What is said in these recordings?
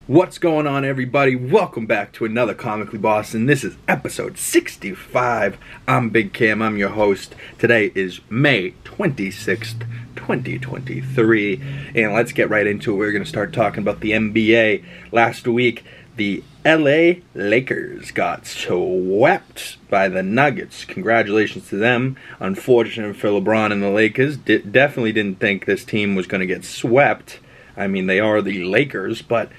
What's going on, everybody? Welcome back to another Comically Boston. This is episode 65. I'm Big Cam. I'm your host. Today is May 26th, 2023. And let's get right into it. We're going to start talking about the NBA. Last week, the LA Lakers got swept by the Nuggets. Congratulations to them. Unfortunate for LeBron and the Lakers. Definitely didn't think this team was going to get swept. I mean, they are the Lakers, but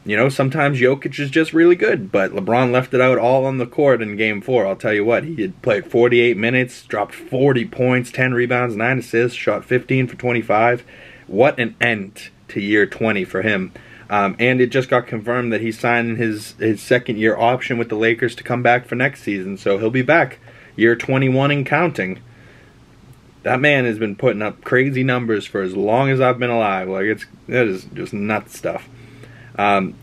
you know, sometimes Jokic is just really good, but LeBron left it out all on the court in Game 4. I'll tell you what, he had played 48 minutes, dropped 40 points, 10 rebounds, 9 assists, shot 15 for 25. What an end to year 20 for him. And it just got confirmed that he's signing his second-year option with the Lakers to come back for next season, so he'll be back year 21 and counting. That man has been putting up crazy numbers for as long as I've been alive. Like, that is just nuts stuff.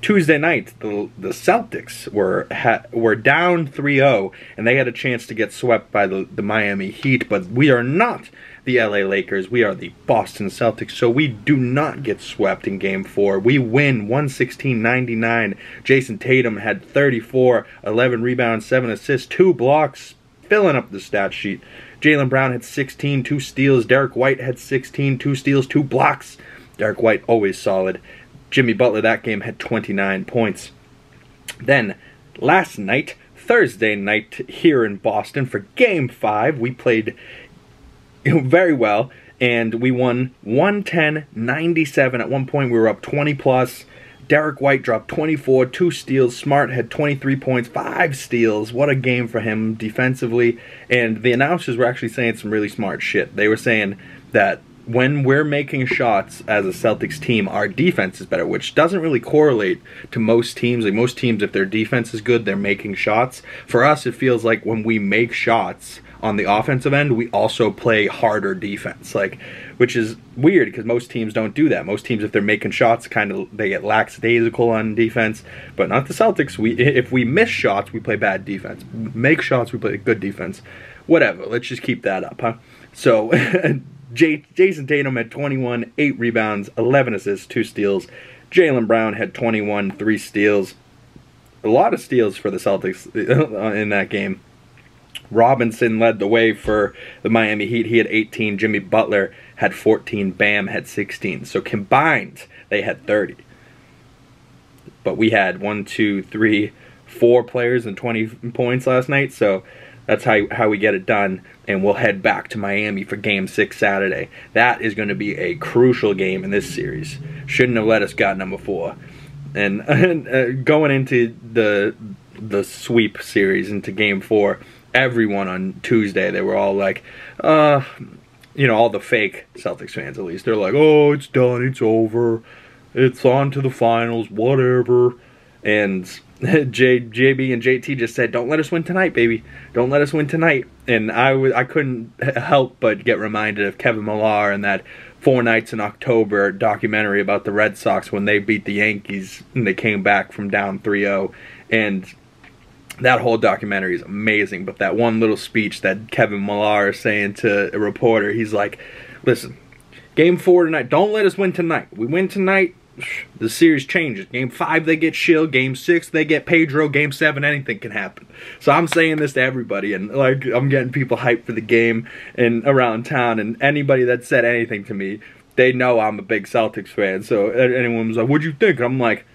Tuesday night, the Celtics were down 3-0, and they had a chance to get swept by the Miami Heat, but we are not the LA Lakers. We are the Boston Celtics, so we do not get swept in Game 4. We win 116-99. Jason Tatum had 34, 11 rebounds, 7 assists, 2 blocks, filling up the stat sheet. Jaylen Brown had 16, 2 steals. Derek White had 16, 2 steals, 2 blocks. Derek White always solid. Jimmy Butler that game had 29 points. Then, last night, Thursday night here in Boston for Game 5, we played very well, and we won 110-97. At one point, we were up 20+. Derek White dropped 24, 2 steals. Smart had 23 points, 5 steals. What a game for him defensively. And the announcers were actually saying some really smart shit. They were saying that when we're making shots as a Celtics team, our defense is better, which doesn't really correlate to most teams. Like, most teams, if their defense is good, they're making shots. For us, it feels like when we make shots on the offensive end, we also play harder defense, like, which is weird because most teams don't do that. Most teams, if they're making shots, they get lackadaisical on defense, but not the Celtics. If we miss shots, we play bad defense. Make shots, we play good defense. Whatever, let's just keep that up, huh? So Jason Tatum had 21, 8 rebounds, 11 assists, 2 steals. Jaylen Brown had 21, 3 steals. A lot of steals for the Celtics in that game. Robinson led the way for the Miami Heat. He had 18. Jimmy Butler had 14. Bam had 16. So combined, they had 30. But we had 4 players and 20 points last night. So that's how we get it done, and we'll head back to Miami for Game 6 Saturday. That is going to be a crucial game in this series. Shouldn't have let us got number 4. And going into the sweep series, into Game 4, everyone on Tuesday, they were all like, you know, all the fake Celtics fans at least, they're like, oh, it's done, it's over, it's on to the finals, whatever. And JB and JT just said, don't let us win tonight, baby. Don't let us win tonight. And I couldn't help but get reminded of Kevin Millar and that 4 Nights in October documentary about the Red Sox when they beat the Yankees and they came back from down 3-0. And that whole documentary is amazing. But that one little speech that Kevin Millar is saying to a reporter, he's like, listen, Game 4 tonight, don't let us win tonight. We win tonight, the series changes. Game 5, they get Shield. Game 6, they get Pedro. Game 7, anything can happen. So I'm saying this to everybody, and like, I'm getting people hyped for the game and around town, and anybody that said anything to me, they know I'm a big Celtics fan. So anyone was like, what'd you think? I'm like,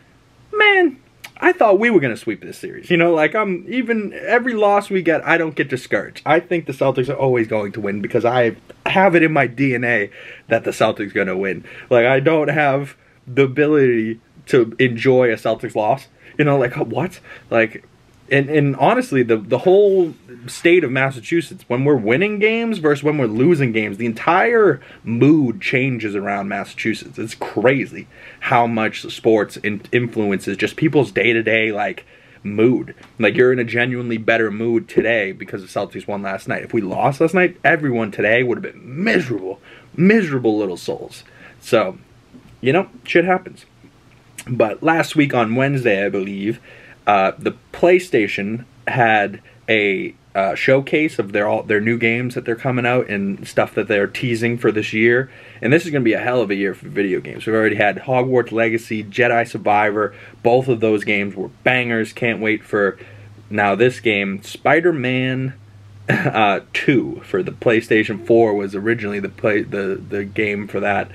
man, I thought we were going to sweep this series. You know, like, even every loss we get, I don't get discouraged. I think the Celtics are always going to win because I have it in my DNA that the Celtics are going to win. Like, I don't have the ability to enjoy a Celtics loss, you know, like, what? Like, and honestly, the whole state of Massachusetts, when we're winning games versus when we're losing games, the entire mood changes around Massachusetts. It's crazy how much sports influences just people's day-to-day, like, mood. Like, you're in a genuinely better mood today because the Celtics won last night. If we lost last night, everyone today would have been miserable little souls. So, you know, shit happens. But last week on Wednesday, I believe, the PlayStation had a showcase of their new games that they're coming out and stuff that they're teasing for this year. And this is going to be a hell of a year for video games. We've already had Hogwarts Legacy, Jedi Survivor. Both of those games were bangers. Can't wait for now this game. Spider-Man 2 for the PlayStation 4 was originally the game for that.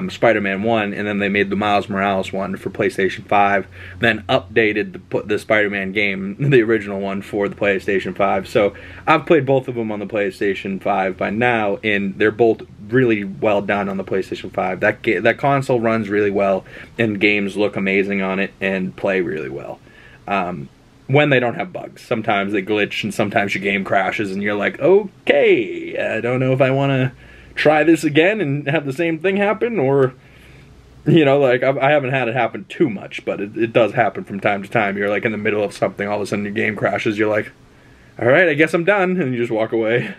Spider-Man 1, and then they made the Miles Morales one for PlayStation 5, then updated the Spider-Man game, the original one, for the PlayStation 5. So I've played both of them on the PlayStation 5 by now, and they're both really well done on the PlayStation 5. That console runs really well, and games look amazing on it and play really well. When they don't have bugs. Sometimes they glitch, and sometimes your game crashes, and you're like, okay, I don't know if I want to try this again and have the same thing happen, or, you know, like, I haven't had it happen too much, but it does happen from time to time. You're like in the middle of something, all of a sudden your game crashes, you're like, alright, I guess I'm done, and you just walk away.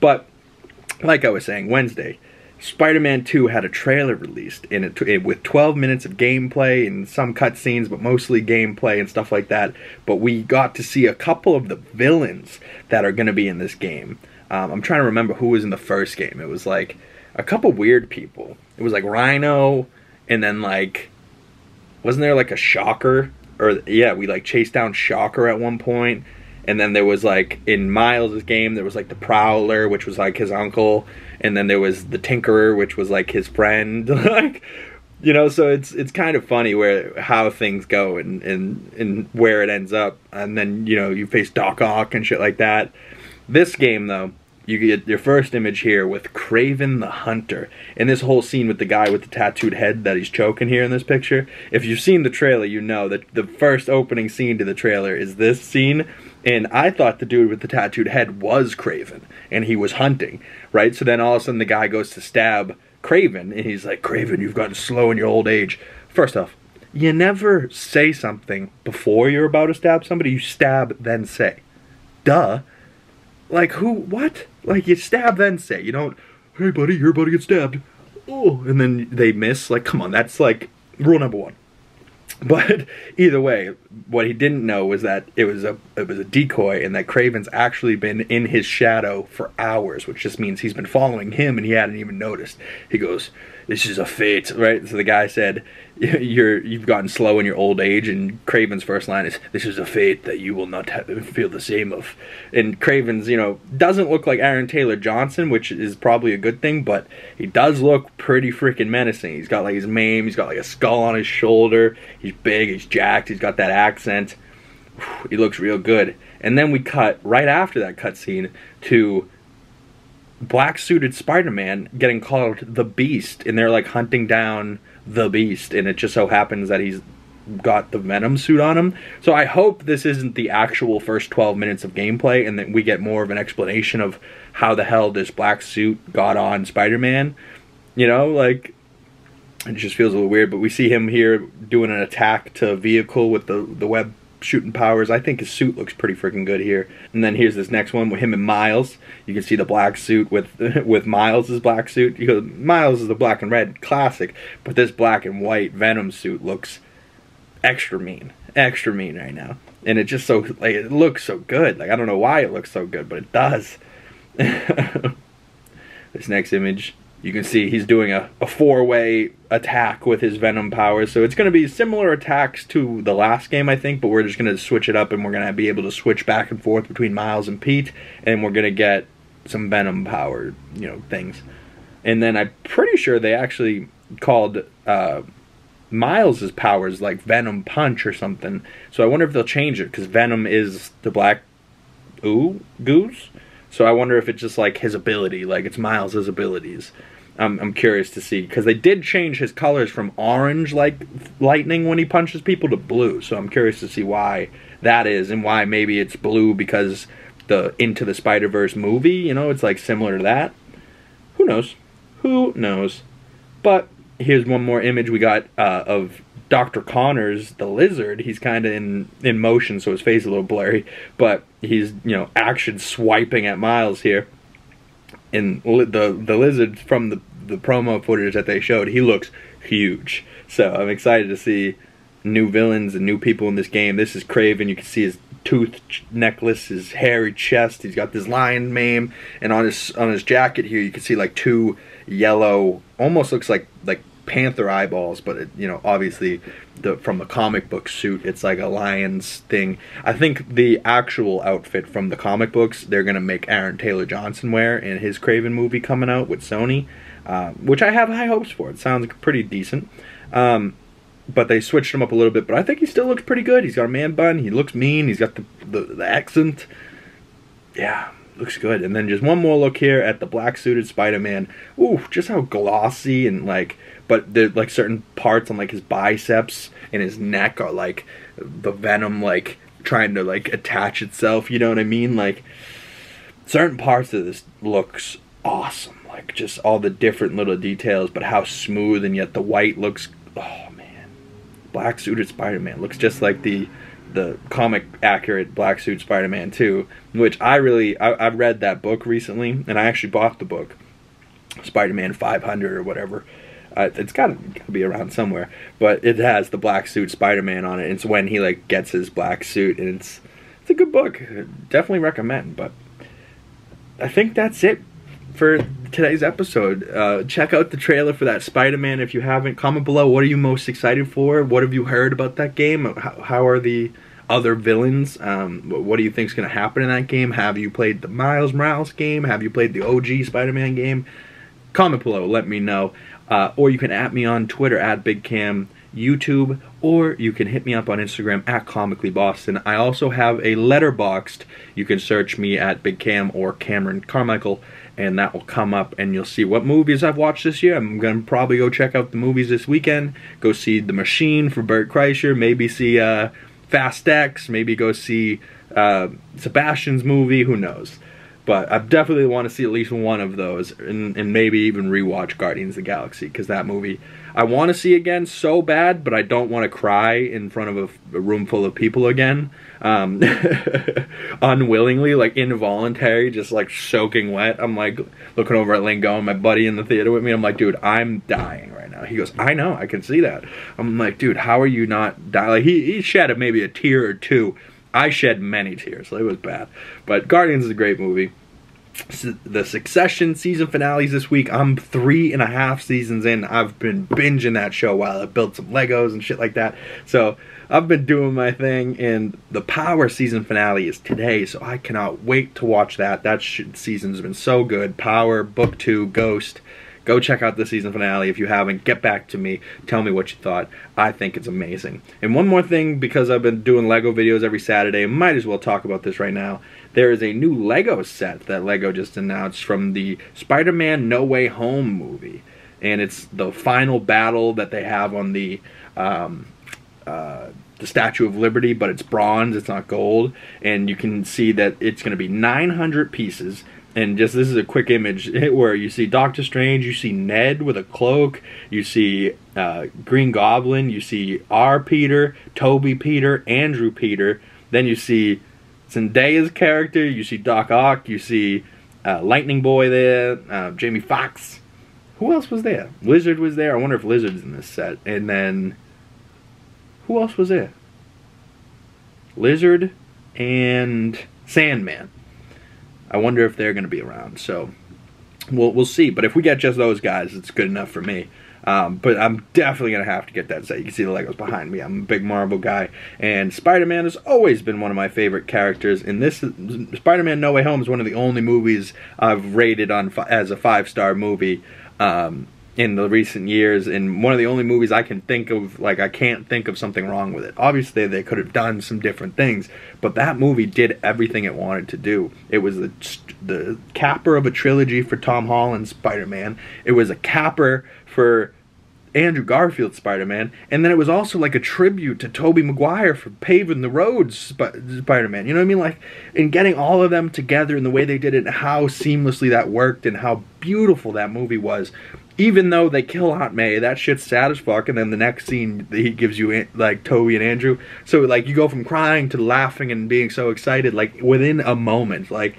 But, like I was saying, Wednesday, Spider-Man 2 had a trailer released in it with 12 minutes of gameplay and some cutscenes, but mostly gameplay and stuff like that. But we got to see a couple of the villains that are going to be in this game. I'm trying to remember who was in the first game. It was like a couple weird people. It was like Rhino, and then like, wasn't there like a Shocker? Or yeah, we like chased down Shocker at one point. And then there was like, in Miles' game, there was like the Prowler, which was like his uncle. And then there was the Tinkerer, which was like his friend. Like, you know, so it's kind of funny how things go and where it ends up. And then, you know, you face Doc Ock and shit like that. This game, though, you get your first image here with Kraven the Hunter. And this whole scene with the guy with the tattooed head that he's choking here in this picture. If you've seen the trailer, you know that the first opening scene to the trailer is this scene. And I thought the dude with the tattooed head was Kraven, and he was hunting, right? So then all of a sudden the guy goes to stab Kraven, and he's like, Kraven, you've gotten slow in your old age. First off, you never say something before you're about to stab somebody. You stab, then say. Duh. Like, what? Like, you stab, then say. You don't, hey, buddy, you're about to get stabbed. Oh, and then they miss. Like, come on, that's, like, rule number one. But either way, what he didn't know was that it was a decoy, and that Kraven's actually been in his shadow for hours, which just means he's been following him, and he hadn't even noticed. He goes, this is a fate, right? So the guy said, you've gotten slow in your old age, and Kraven's first line is, this is a fate that you will not feel the same of. And Kraven's, you know, doesn't look like Aaron Taylor Johnson, which is probably a good thing, but he does look pretty freaking menacing. He's got like his mane, he's got like a skull on his shoulder, he's big, he's jacked, he's got that accent. He looks real good. And then we cut, right after that cutscene, to black-suited Spider-Man getting called the Beast, and they're like hunting down the Beast, and it just so happens that he's got the Venom suit on him. So I hope this isn't the actual first 12 minutes of gameplay, and that we get more of an explanation of how the hell this black suit got on Spider-Man. You know, like, it just feels a little weird, but we see him here doing an attack to a vehicle with the web shooting powers. I think his suit looks pretty freaking good here. And then here's this next one with him and Miles. You can see the black suit with Miles' black suit. You go, Miles is the black and red classic, but this black and white Venom suit looks extra mean right now. And it just so, like, it looks so good. Like, I don't know why it looks so good, but it does. This next image, you can see he's doing a four-way attack with his Venom powers. So it's going to be similar attacks to the last game, I think, but we're just going to switch it up, and we're going to be able to switch back and forth between Miles and Pete, and we're going to get some Venom powered, you know, things. And then I'm pretty sure they actually called Miles' powers like Venom Punch or something. So I wonder if they'll change it, because Venom is the black goose. So I wonder if it's just like his ability, like it's Miles' abilities. I'm curious to see, because they did change his colors from orange like lightning when he punches people to blue. So I'm curious to see why that is, and why maybe it's blue because the Into the Spider-Verse movie, you know, it's like similar to that. Who knows? Who knows? But here's one more image we got of Dr. Connors, the lizard. He's kind of in motion, so his face is a little blurry, but he's, you know, action swiping at Miles here. And the lizard from the promo footage that they showed, he looks huge. So I'm excited to see new villains and new people in this game. This is Kraven. You can see his tooth necklace, his hairy chest. He's got this lion mane, and on his jacket here, you can see like 2 yellow, almost looks like panther eyeballs, but it, you know, obviously from the comic book suit, it's like a lion's thing. I think the actual outfit from the comic books, they're gonna make Aaron Taylor Johnson wear in his Kraven movie coming out with Sony, which I have high hopes for. It sounds pretty decent. But they switched him up a little bit, but I think he still looks pretty good. He's got a man bun, he looks mean, he's got the accent. Yeah, looks good. And then just one more look here at the black suited Spider-Man. Ooh, just how glossy and like, but there's like certain parts on like his biceps and his neck are like the venom like trying to like attach itself, you know what I mean? Like certain parts of this looks awesome. Like just all the different little details, but how smooth, and yet the white looks, oh man. Black suited Spider-Man looks just like the comic accurate black suit Spider-Man 2, which I read that book recently, and I actually bought the book, Spider-Man 500 or whatever. It's gotta be around somewhere, but it has the black suit Spider-Man on it. It's when he like gets his black suit, and it's a good book. Definitely recommend. But I think that's it for today's episode. Check out the trailer for that Spider-Man if you haven't. Comment below, what are you most excited for? What have you heard about that game? How are the other villains? What do you think is going to happen in that game? Have you played the Miles Morales game? Have you played the OG Spider-Man game? Comment below, let me know. Or you can @ me on Twitter @BigCam, YouTube, or you can hit me up on Instagram @ComicallyBoston. I also have a Letterboxd. You can search me @BigCam or Cameron Carmichael, and that will come up, and you'll see what movies I've watched this year. I'm going to probably go check out the movies this weekend. Go see The Machine for Bert Kreischer. Maybe see Fast X. Maybe go see Sebastian's movie. Who knows? But I definitely want to see at least one of those, and maybe even rewatch Guardians of the Galaxy, because that movie I want to see again so bad, but I don't want to cry in front of a room full of people again. Unwillingly, like involuntary, just like soaking wet. I'm like looking over at Lingo and my buddy in the theater with me. I'm like, dude, I'm dying right now. He goes, I know, I can see that. I'm like, dude, how are you not dying? Like, he shed maybe a tear or two. I shed many tears, so it was bad. But Guardians is a great movie. The Succession season finales this week. I'm 3.5 seasons in. I've been binging that show while I built some Legos and shit like that. So I've been doing my thing, and the Power season finale is today, so I cannot wait to watch that. That season's been so good. Power, Book 2, Ghost. Go check out the season finale if you haven't. Get back to me. Tell me what you thought. I think it's amazing. And one more thing, because I've been doing Lego videos every Saturday, might as well talk about this right now. There is a new Lego set that Lego just announced from the Spider-Man No Way Home movie. And it's the final battle that they have on the Statue of Liberty, but it's bronze, it's not gold. And you can see that it's going to be 900 pieces. And just, this is a quick image where you see Doctor Strange, you see Ned with a cloak, you see Green Goblin, you see R. Peter, Toby Peter, Andrew Peter, then you see Zendaya's character, you see Doc Ock, you see Lightning Boy there, Jamie Foxx. Who else was there? Lizard was there. I wonder if Lizard's in this set. And then, who else was there? Lizard and Sandman. I wonder if they're going to be around, so we'll see. But if we get just those guys, it's good enough for me. But I'm definitely going to have to get that set. You can see the Legos behind me. I'm a big Marvel guy. And Spider-Man has always been one of my favorite characters. And this Spider-Man No Way Home is one of the only movies I've rated on as a 5-star movie in the recent years. And one of the only movies I can think of, like, I can't think of something wrong with it. Obviously, they could have done some different things. But that movie did everything it wanted to do. It was the capper of a trilogy for Tom Holland's Spider-Man. It was a capper for Andrew Garfield's Spider-Man, and then it was also like a tribute to Tobey Maguire for paving the roads Spider-Man. You know what I mean? Like, in getting all of them together in the way they did it, and how seamlessly that worked, and how beautiful that movie was. Even though they kill Aunt May, that shit's sad as fuck, and then the next scene he gives you, like, Tobey and Andrew. So, like, you go from crying to laughing and being so excited, like, within a moment. Like,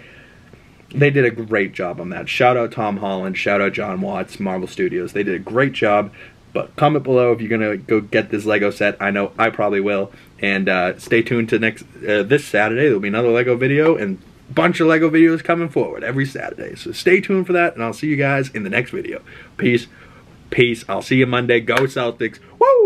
they did a great job on that. Shout out Tom Holland, shout out John Watts, Marvel Studios. They did a great job. But comment below if you're gonna go get this Lego set. I know I probably will. And stay tuned to this Saturday. There'll be another Lego video and a bunch of Lego videos coming forward every Saturday. So stay tuned for that, and I'll see you guys in the next video. Peace. Peace. I'll see you Monday. Go Celtics. Woo!